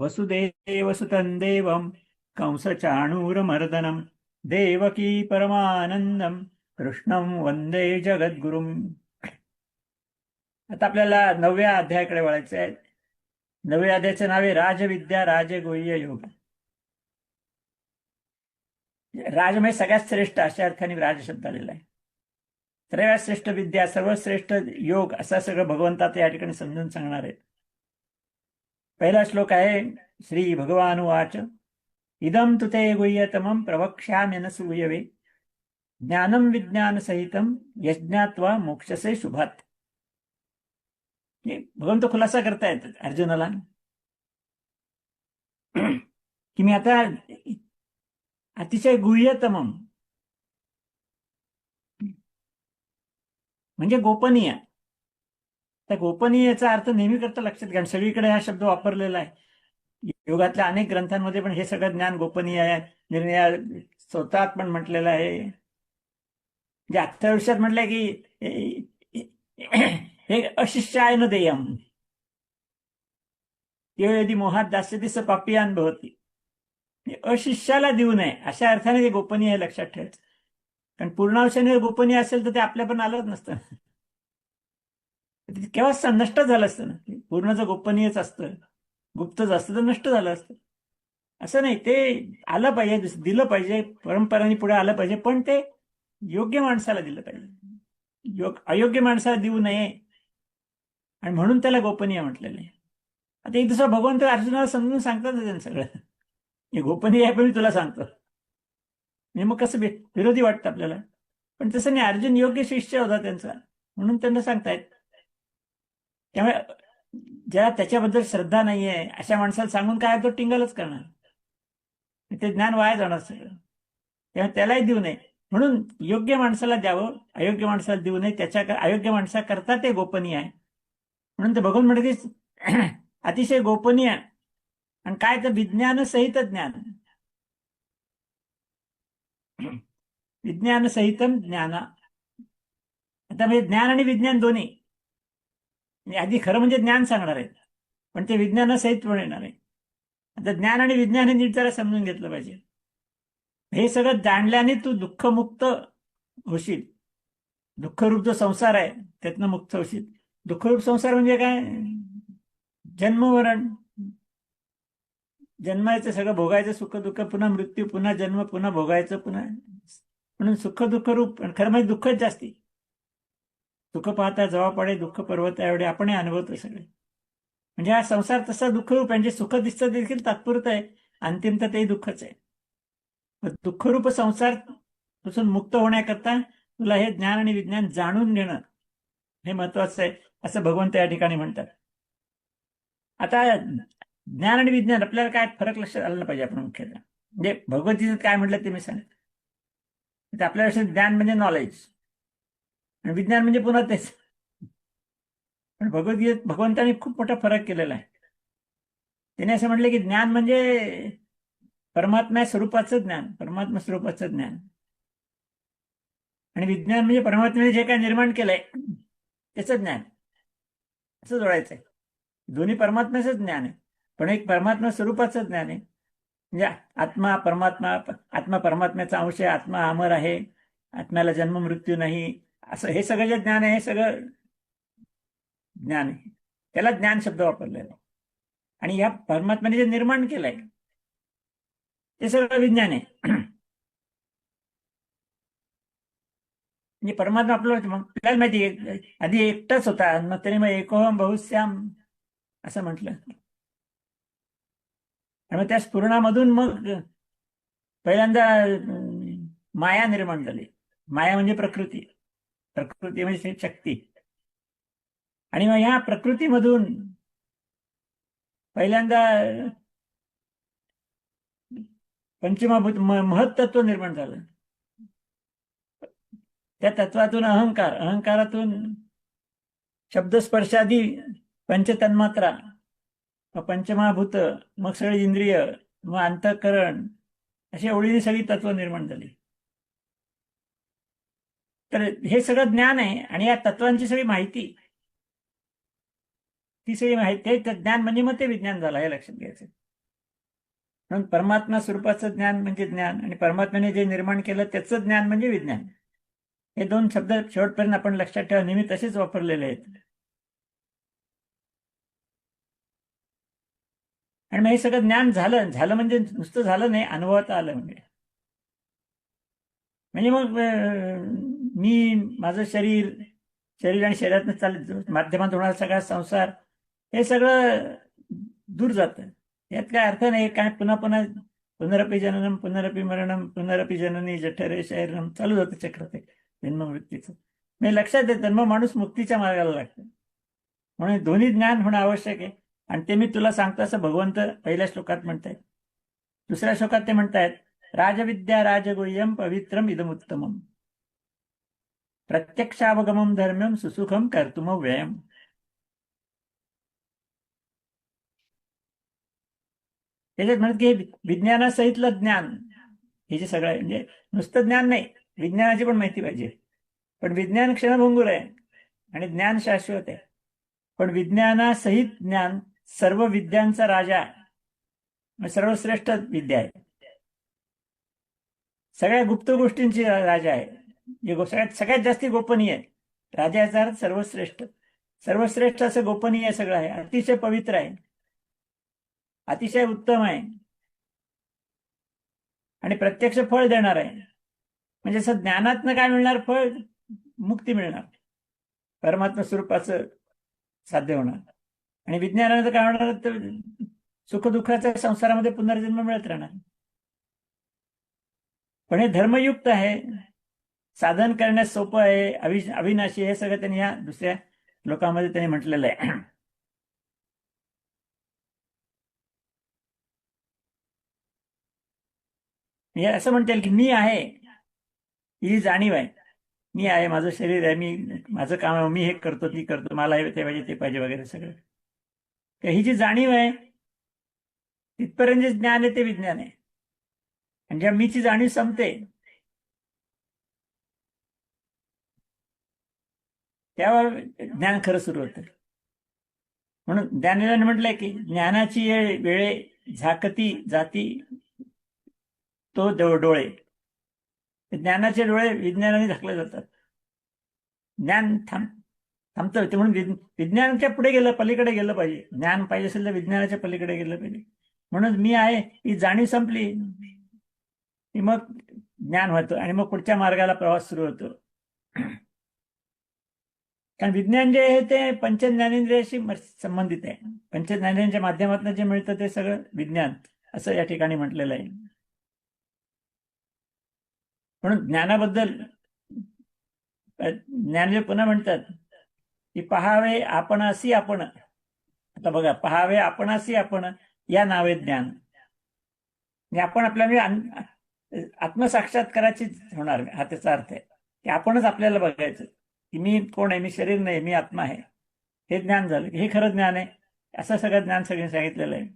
वसुदेवसुतं देवं कंसचाणूरमर्दनं देवकी परमानंदम कृष्णं वंदे जगद्गुरुम. आता आपल्याला 9व्या अध्यायाकडे वळायचं आहे. 9व्या अध्यायाचं नाव आहे राजविद्या राजगुह्य योग. राज म्हणजे सगळ्यात श्रेष्ठ अशा अर्थाने राज शब्द आलेला आहे. सर्वात श्रेष्ठ विद्या, सर्वश्रेष्ठ योग असा सगळं भगवंताचं या ठिकाणी समजून सांगणार आहे. पहिला श्लोक आहे श्री भगवान उवाच इदं तु ते गुह्यतमं प्रवक्ष्याम्यनसूयवे ज्ञानं विज्ञानसहितं यज्ञात्वा मोक्षसे शुभात. भगवंत खुलासा करतायत अर्जुनाला की मी आता अतिशय गुह्यतमम म्हणजे गोपनीय. त्या गोपनीयचा अर्थ नेहमी करता लक्षात घ्या. सगळीकडे हा शब्द वापरलेला आहे. योगातल्या अनेक ग्रंथांमध्ये पण हे सगळं ज्ञान गोपनीय आहे. निर्णया स्वतःत पण म्हटलेलं आहे. म्हणजे अथर्वशीत म्हटलंय की हे अशिष्याय न देयम यदि मोहात दास्यति स पापियान भवति. अशिष्याला देऊ नये अशा अर्थाने ते गोपनीय आहे, लक्षात ठेवायचं. कारण पूर्णांशाने गोपनीय असेल तर ते आपल्या पण आलंच नसतं, केव्हा नष्ट झालं असतं ना. पूर्ण जर गोपनीयच असतं, गुप्तच असतं तर नष्ट झालं असतं. असं नाही, ते आलं पाहिजे, दिलं पाहिजे, परंपरांनी पुढे आलं पाहिजे, पण ते योग्य माणसाला दिलं पाहिजे. अयोग्य माणसाला देऊ नये आणि म्हणून त्याला गोपनीय म्हटलेलं आहे. आता एक दुसरा भगवंत अर्जुनाला समजून सांगतात त्यांना सगळं, हे गोपनीय आहे पण मी तुला सांगतो. म्हणजे मग कसं विरोधी वाटतं आपल्याला, पण तसं नाही. अर्जुन योग्य शिष्य होता त्यांचा, म्हणून त्यांना सांगतायत. त्यामुळे ज्याला त्याच्याबद्दल श्रद्धा नाहीये अशा माणसाला सांगून काय तो टिंगलच करणार, ते ज्ञान वाया जाणार सगळं. तेव्हा त्यालाही देऊ नये, म्हणून योग्य माणसाला द्यावं, अयोग्य माणसाला देऊ नये. त्याच्या अयोग्य माणसाकरता ते गोपनीय आहे. म्हणून ते भगवान म्हणते की अतिशय गोपनीय. आणि काय तर विज्ञान सहित ज्ञान, विज्ञान सहितम ज्ञान. आता म्हणजे ज्ञान आणि विज्ञान दोन्ही, आधी खरं म्हणजे ज्ञान सांगणार आहेत, पण ते विज्ञानासहित पण येणार आहे. आता ज्ञान आणि विज्ञान हे नीट जरा समजून घेतलं पाहिजे. हे सगळं जाणल्याने तू दुःखमुक्त होशील. दुःखरूप जो संसार आहे त्यातनं मुक्त होशील. दुःखरूप संसार म्हणजे काय? जन्मवरण, जन्मायचं सगळं भोगायचं, सुख दुःख, पुन्हा मृत्यू, पुन्हा जन्म, पुन्हा भोगायचं, पुन्हा. म्हणून सुख दुःख रूप. खरं म्हणजे दुःखच जास्ती. सुख पाहता जवा पडे दुःख पर्वत एवढे आपण अनुभवतो सगळे. म्हणजे हा संसार तसा दुःखरूप आहे. म्हणजे सुख दिसतं देखील तात्पुरतं आहे, अंतिमतः तेही दुःखच आहे. दुःखरूप संसार पासून मुक्त होण्याकरता तुला हे ज्ञान आणि विज्ञान जाणून घेणं हे महत्वाचं आहे, असं भगवंत या ठिकाणी म्हणतात. आता ज्ञान आणि विज्ञान आपल्याला काय फरक लक्षात आला पाहिजे. आपण मुख्यतः म्हणजे भगवद्गीतेत काय म्हटलं ते मी सांगतो. आपल्या लक्षात ज्ञान म्हणजे नॉलेज आणि विज्ञान म्हणजे पुन्हा तेच. पण भगवद्गीतेत भगवंतांनी खूप मोठा फरक केलेला आहे. त्याने असं म्हटलं की ज्ञान म्हणजे परमात्मा स्वरूपाचं ज्ञान, परमात्मा स्वरूपाचं ज्ञान. आणि विज्ञान म्हणजे परमात्म्याने जे काय निर्माण केलंय त्याचं ज्ञान, असं जोडायचंय. दोन्ही परमात्म्याचं ज्ञान आहे, पण एक परमात्मा स्वरूपाचं ज्ञान आहे. म्हणजे आत्मा परमात्मा, आत्मा परमात्म्याचा अंश आहे, आत्मा अमर आहे, आत्म्याला जन्म मृत्यू नाही, असं हे सगळं जे ज्ञान आहे हे सगळं ज्ञान आहे. त्याला ज्ञान शब्द वापरलेला आहे. आणि या परमात्म्याने जे निर्माण केलंय ते सगळं विज्ञान आहे. म्हणजे परमात्मा आपल्याला माहिती आहे आधी एकटाच होता, मग त्याने मग एकोहम बहुश्याम असं म्हटलं. आणि मग त्या स्फुरणामधून मग पहिल्यांदा माया निर्माण झाली. माया म्हणजे प्रकृती, प्रकृती म्हणजे शक्ती. आणि मग ह्या प्रकृतीमधून पहिल्यांदा पंचमभूत महत तत्व निर्माण झालं. त्या तत्वातून अहंकार, अहंकारातून शब्दस्पर्शादी पंचतन्मात्रा, मग पंचमहाभूत, मग सगळी इंद्रिय, मग अंतःकरण, अशा ओळीने सगळी तत्व निर्माण झाली. तर हे सगळं ज्ञान आहे. आणि या तत्वांची सगळी माहिती, ती सगळी माहिती, ते ज्ञान म्हणजे मग ते विज्ञान झालं, हे लक्षात घ्यायचं. म्हणून परमात्मा स्वरूपाचं ज्ञान म्हणजे ज्ञान, आणि परमात्म्याने जे निर्माण केलं त्याचं ज्ञान म्हणजे विज्ञान. हे दोन शब्द शेवटपर्यंत आपण लक्षात ठेवा, नेहमी तसेच वापरलेले आहेत. आणि मग हे सगळं ज्ञान झालं झालं म्हणजे नुसतं झालं नाही, अनुभवात आलं म्हणजे मग मी माझं शरीर शरीर आणि शरीरातनं माध्यमात होणारा सगळा संसार हे सगळं दूर जातं. यात काय अर्थ नाही. काय पुन्हा पुन्हा पुनरपी जननम पुनरपी मरणम पुनरपी जननी जठरे शरीरम चालू जातं चक्र ते जन्म मृत्यूचं. म्हणजे लक्षात येतं मग माणूस मुक्तीच्या मार्गाला लागतो. म्हणून दोन्ही ज्ञान होणं आवश्यक आहे. आणि ते मी तुला सांगतो असं भगवंत पहिल्या श्लोकात म्हणतायत. दुसऱ्या श्लोकात ते म्हणतायत राजविद्या राजगुह्यम पवित्रम इदमुत्तमम प्रत्यक्षावगमम धर्म्यम सुसुखम कर्तुम व्ययम. त्याच्यात म्हणत की विज्ञानासहितलं ज्ञान हे जे सगळं आहे, म्हणजे नुसतं ज्ञान नाही, विज्ञानाची पण माहिती पाहिजे. पण विज्ञान क्षणभंगूर आहे आणि ज्ञान शाश्वत आहे. पण विज्ञानासहित ज्ञान सर्व विद्यांचा राजा आहे, सर्वश्रेष्ठ विद्या आहे, सगळ्या गुप्त गोष्टींची राजा आहे, जे सगळ्यात जास्ती गोपनीय आहे. राजा याचा अर्थ सर्वश्रेष्ठ. सर्वश्रेष्ठ असं गोपनीय सगळं आहे, अतिशय पवित्र आहे, अतिशय उत्तम आहे आणि प्रत्यक्ष फळ देणार आहे. म्हणजे असं ज्ञानातनं काय मिळणार फळ? मुक्ती मिळणार, परमात्मा स्वरूपाचं साध्य होणार. आणि विज्ञानानं काय होणार तर सुखदुःखाच्या संसारामध्ये पुनर्जन्म मिळत राहणार. पण हे धर्मयुक्त आहे, साधन करण्यास सोपं आहे, अविनाशी, हे सगळं त्यांनी या दुसऱ्या लोकांमध्ये त्यांनी म्हटलेलं आहे. हे असं म्हणता येईल की मी आहे ही जाणीव आहे. मी आहे, माझं शरीर आहे, मी माझं काम आहे, मी हे करतो ती करतो, मला हे ते पाहिजे ते पाहिजे वगैरे सगळं. ही जी जाणीव आहे तिथपर्यंत जे ज्ञान आहे ते विज्ञान आहे. आणि जेव्हा मीची जाणीव संपते तेव्हा ज्ञान खरं सुरू होतं. म्हणून ज्ञानेने म्हटलंय की ज्ञानाची वेळे झाकती जाती तो डोळे. ज्ञानाचे डोळे विज्ञानाने झाकले जातात. ज्ञान थांबतं ते. म्हणून विज्ञानाच्या पुढे गेलं, पलीकडे गेलं पाहिजे. ज्ञान पाहिजे असेल तर विज्ञानाच्या पलीकडे गेलं पाहिजे. म्हणून मी आहे ही जाणीव संपली की मग ज्ञान होतं आणि मग पुढच्या मार्गाला प्रवास सुरू होतो. कारण विज्ञान जे आहे ते पंचज्ञानेंद्रियाशी संबंधित आहे. पंचज्ञानेंद्रियांच्या माध्यमातून जे मिळतं ते सगळं विज्ञान असं या ठिकाणी म्हटलेलं आहे. म्हणून ज्ञानाबद्दल ज्ञानदेव पुन्हा म्हणतात की पहावे आपणासी आपण. आता बघा, पहावे आपणासी आपण या नावे ज्ञान. म्हणजे आपण आपल्या आत्मसाक्षात्काराची होणार, हा त्याचा अर्थ आहे की आपणच आपल्याला बघायचं की मी कोण आहे, मी शरीर नाही, मी आत्मा आहे. हे ज्ञान झालं, हे खरं ज्ञान आहे. असं सगळं ज्ञान सगळ्यांनी सांगितलेलं आहे.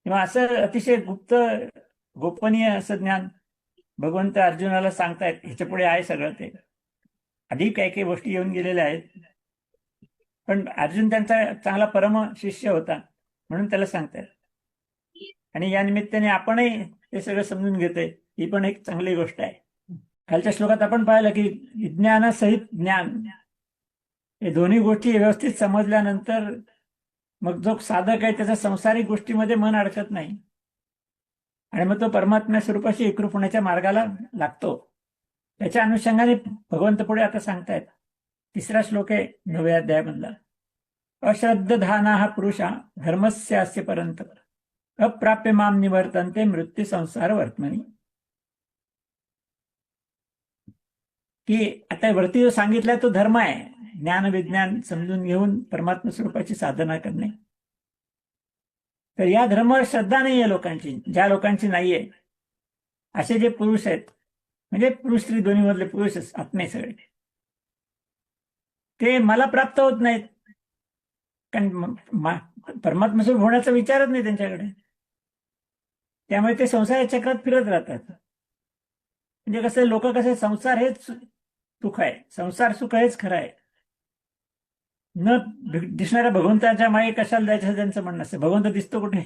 किंवा असं अतिशय गुप्त गोपनीय असं ज्ञान भगवंत अर्जुनाला सांगतायत. ह्याच्या पुढे आहे सगळं ते. आधी काही काही गोष्टी येऊन गेलेल्या आहेत, पण अर्जुन त्यांचा चांगला परम शिष्य होता म्हणून त्याला सांगतायत. आणि या निमित्ताने आपणही हे सगळं समजून घेतोय, ही पण एक चांगली गोष्ट आहे. खालच्या श्लोकात आपण पाहिलं की विज्ञानासहित ज्ञान, हे दोन्ही गोष्टी व्यवस्थित समजल्यानंतर मग जो साधक आहे त्याच्या संसारिक गोष्टीमध्ये मन अडकत नाही आणि मग तो परमात्म्या स्वरूपाशी एकरूप होण्याच्या मार्गाला लागतो. त्याच्या अनुषंगाने भगवंत पुढे आता सांगतायत. 3रा श्लोक आहे 9व्या अध्यायामधला. अश्रद्धधाना हा पुरुषा धर्मस्य अस्य परंत अप्राप्य माम निवर्तन्ते मृत्यू संसार वर्तमनी. की आता वरती जो सांगितलाय तो धर्म आहे, ज्ञान विज्ञान समजून घेऊन परमात्मा स्वरूपाची साधना करणे. तर या धर्मावर श्रद्धा नाहीये लोकांची. ज्या लोकांची नाहीये असे जे पुरुष आहेत, म्हणजे पुरुष स्त्री दोन्ही मधले पुरुषच आत्मे सगळे, ते मला प्राप्त होत नाहीत. कारण परमात्मा स्वरूप होण्याचा विचारच नाही त्यांच्याकडे. त्यामुळे ते संसार चक्रात फिरत राहतात. म्हणजे कसं, लोक कसे, संसार हेच सुख आहे, संसार सुख हेच खरं आहे, न दिसणाऱ्या भगवंताच्या मागे कशाला जायचं असं त्यांचं म्हणणं असतं. भगवंत दिसतो कुठे,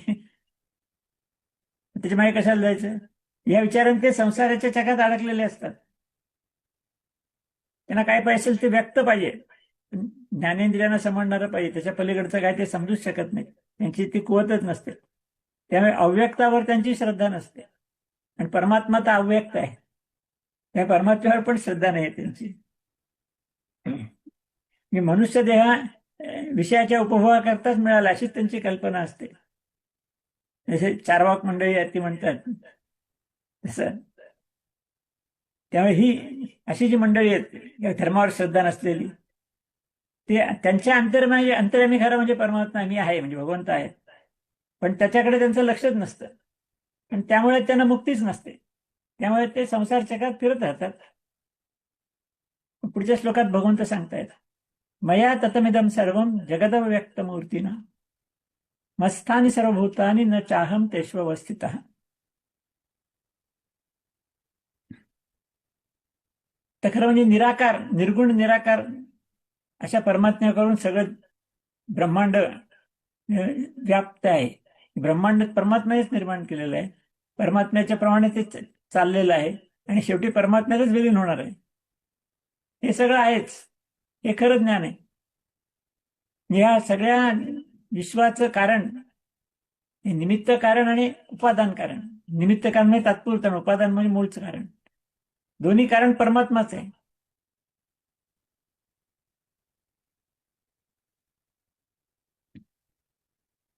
त्याच्या मागे कशाला जायचं, या विचारांनी ते संसाराच्या चक्रात अडकलेले असतात. त्यांना काय पाहिजे ते व्यक्त पाहिजे, ज्ञानेंद्रियांना समजणारं पाहिजे, त्याच्या पलीकडचं काय ते समजूच शकत नाही, त्यांची ती कुवतच नसते. त्यामुळे अव्यक्तावर त्यांची श्रद्धा नसते. आणि परमात्मा तर अव्यक्त आहे, त्या परमात्म्यावर पण श्रद्धा नाही त्यांची. मी मनुष्य देहा विषयाच्या उपभोगाकरताच मिळाला अशीच त्यांची कल्पना असते. जसे चारवाक मंडळी आहेत ती म्हणतात तसं. त्यामुळे ही अशी जी मंडळी आहेत धर्मावर श्रद्धा नसलेली, ते त्यांच्या अंतर्यामी खरं म्हणजे परमात्मा मी आहे, म्हणजे भगवंत आहे, पण त्याच्याकडे त्यांचं लक्षच नसतं. आणि त्यामुळे त्यांना मुक्तीच नसते. त्यामुळे ते संसार चक्रात फिरत राहतात. पुढच्या श्लोकात भगवंत सांगतायत, मया ततमिदम सर्वम जगदव्यक्त मूर्तीना मस्थानी सर्वभूतानी न चाहम तेष्वस्थितः. तर खरं म्हणजे निराकार, निर्गुण निराकार अशा परमात्म्याकडून सगळं ब्रह्मांड व्याप्त आहे. ब्रह्मांड परमात्म्यानेच निर्माण केलेलं आहे, परमात्म्याच्या प्रमाणे ते चाललेलं आहे, आणि शेवटी परमात्म्यातच विलीन होणार आहे. हे सगळं आहेच, हे खरं ज्ञान आहे. या सगळ्या विश्वाचं कारण हे निमित्त कारण आणि उपादान कारण. निमित्त कारण म्हणजे तात्पुरतं, उपादान म्हणजे मूळचं कारण. दोन्ही कारण परमात्माच आहे.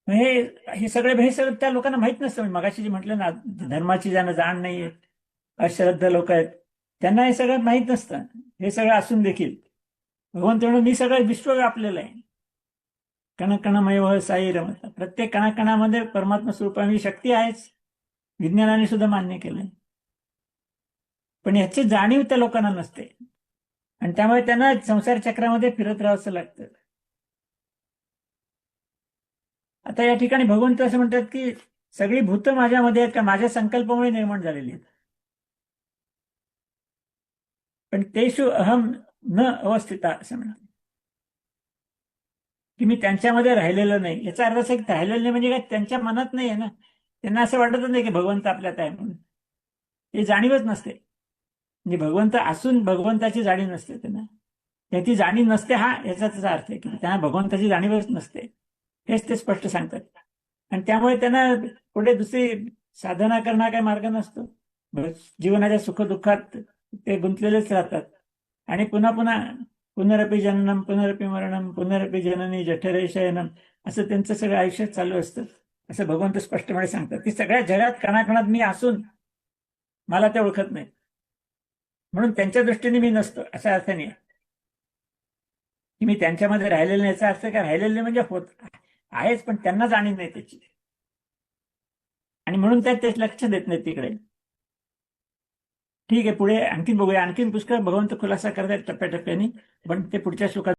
हे सगळं त्या लोकांना माहित नसतं. मगाशी जे म्हटलं ना, धर्माची ज्यांना जाण नाहीये, अश्रद्धा लोक आहेत, त्यांना हे सगळं माहित नसतं. हे सगळं असून देखील भगवंत म्हणून मी सगळं विश्व व्यापलेलं आहे. कणकणमय साई रमत, प्रत्येक कणाकणामध्ये परमात्मा स्वरूपाची शक्ती आहेच, विज्ञानाने सुद्धा मान्य केलंय. पण याची जाणीव त्या लोकांना नसते, आणि त्यामुळे त्यांना संसार चक्रामध्ये फिरत राहावंसं लागतं. आता या ठिकाणी भगवंत असं म्हणतात की सगळी भूतं माझ्यामध्ये आहेत का, माझ्या संकल्पामुळे निर्माण झालेली आहेत, पण तेषु अहम न अवस्थिता असं म्हणतात की मी त्यांच्यामध्ये राहिलेलं नाही. याचा अर्थ असं की राहिलेलं नाही म्हणजे काय, त्यांच्या मनात नाही आहे ना. त्यांना असं वाटतच नाही की भगवंत आपल्यात आहे म्हणून, हे जाणीवच नसते. म्हणजे भगवंत असून भगवंताची जाणीव नसते त्यांना, त्याची जाणीव नसते, हा याचा त्याचा अर्थ आहे की त्यांना भगवंताची जाणीवच नसते, हेच ते स्पष्ट सांगतात. आणि त्यामुळे त्यांना पुढे दुसरी साधना करण्याचा काही मार्ग नसतो. जीवनाच्या सुखदुःखात ते गुंतलेलेच राहतात, आणि पुन्हा पुन्हा पुनरपी जननम पुनरपी मरणम पुनरपी जननी जठरे शयनम असं त्यांचं सगळं आयुष्य चालू असतं, असं भगवंत स्पष्टपणे सांगतात की सगळ्या जगात कणाकणात मी असून मला ते ओळखत नाही, म्हणून त्यांच्या दृष्टीने मी नसतो असा अर्थ नाही की मी त्यांच्यामध्ये राहिलेलं नाही. याचा अर्थ काय, राहिलेलं नाही म्हणजे होत आहेच, पण त्यांना जाणीव नाही त्याची, आणि म्हणून ते लक्ष देत नाही तिकडे. ठीक आहे, पुढे आणखीन बघूया. आणखीन पुष्कळ भगवंत खुलासा करतात टप्प्याटप्प्याने, पण ते पुढच्या श्लोकात